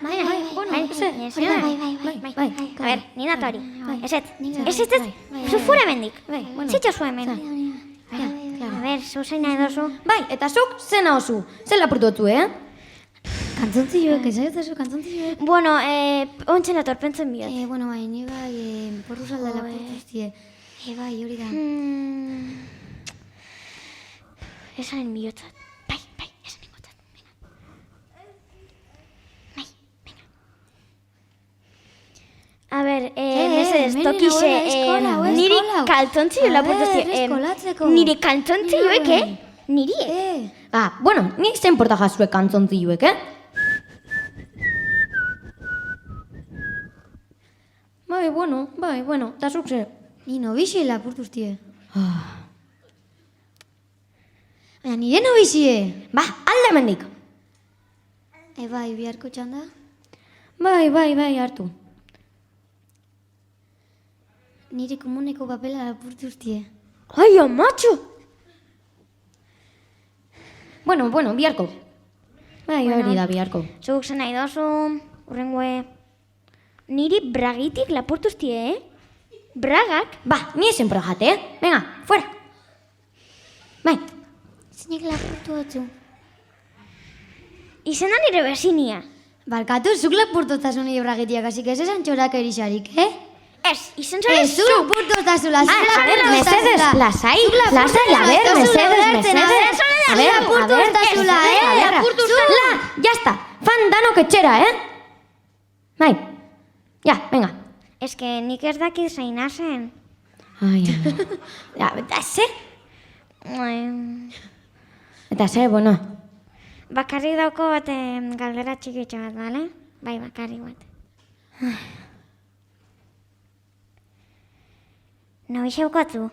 Bai, A ber, nina eta hori. Ez, zu fure mendik. Zitxo zu hemen. A ber, zu zein nahi dozu. Bai, eta zuk zena osu. Zer lapurtu dutzu, Kantzontzioek, esaiotazu kantzontzioek. Bueno, ontzen atorpentzen biot. Bueno, bai, ni bai, porru salda lapurtuztie. Bai, hori da. Esanen biotzat. Bai, esanen gotzat. Bai, venga. A ber, mesedez, tokixe, niri kaltontzio lapurtuztie. Nire kaltontzioek, Niri, Bueno, nik zen porta jazuek kantzontzioek, Bai, bueno, eta zuk zer. Ni nobixie lapurtuztie. Baina nire nobixie. Alde mendik. Bai, biharko txanda. Bai, hartu. Nire komuneko papela lapurtuztie. Ai, amatxo! Bueno, biharko. Bai, hori da biharko. Zuk zen nahi dozu, urrengoe. Niri bragitik lapurtuztie, Bragak? Ni esen jate, Venga, fuera. Bai. Zinek lapurtu dutzu. Izena nire bezinia. Barkatu, zuk lapurtutazu nire bragitiak, asik ez esan txorak erixarik, Ez, izen zara zu lapurtutazula, zu A ver, mesedes, lasai, a ver, mesedes. A ver, lapurtutazula, Ya está, fan danok etxera, Bai, ja, venga. Ez que nik ez dakit zeina zen. Ai, eta ze? Eta ze, bueno. Bakarrik dauko bat galdera txikitxo bat, bale? Bai, bakarrik bat. Nobi xeukotzu?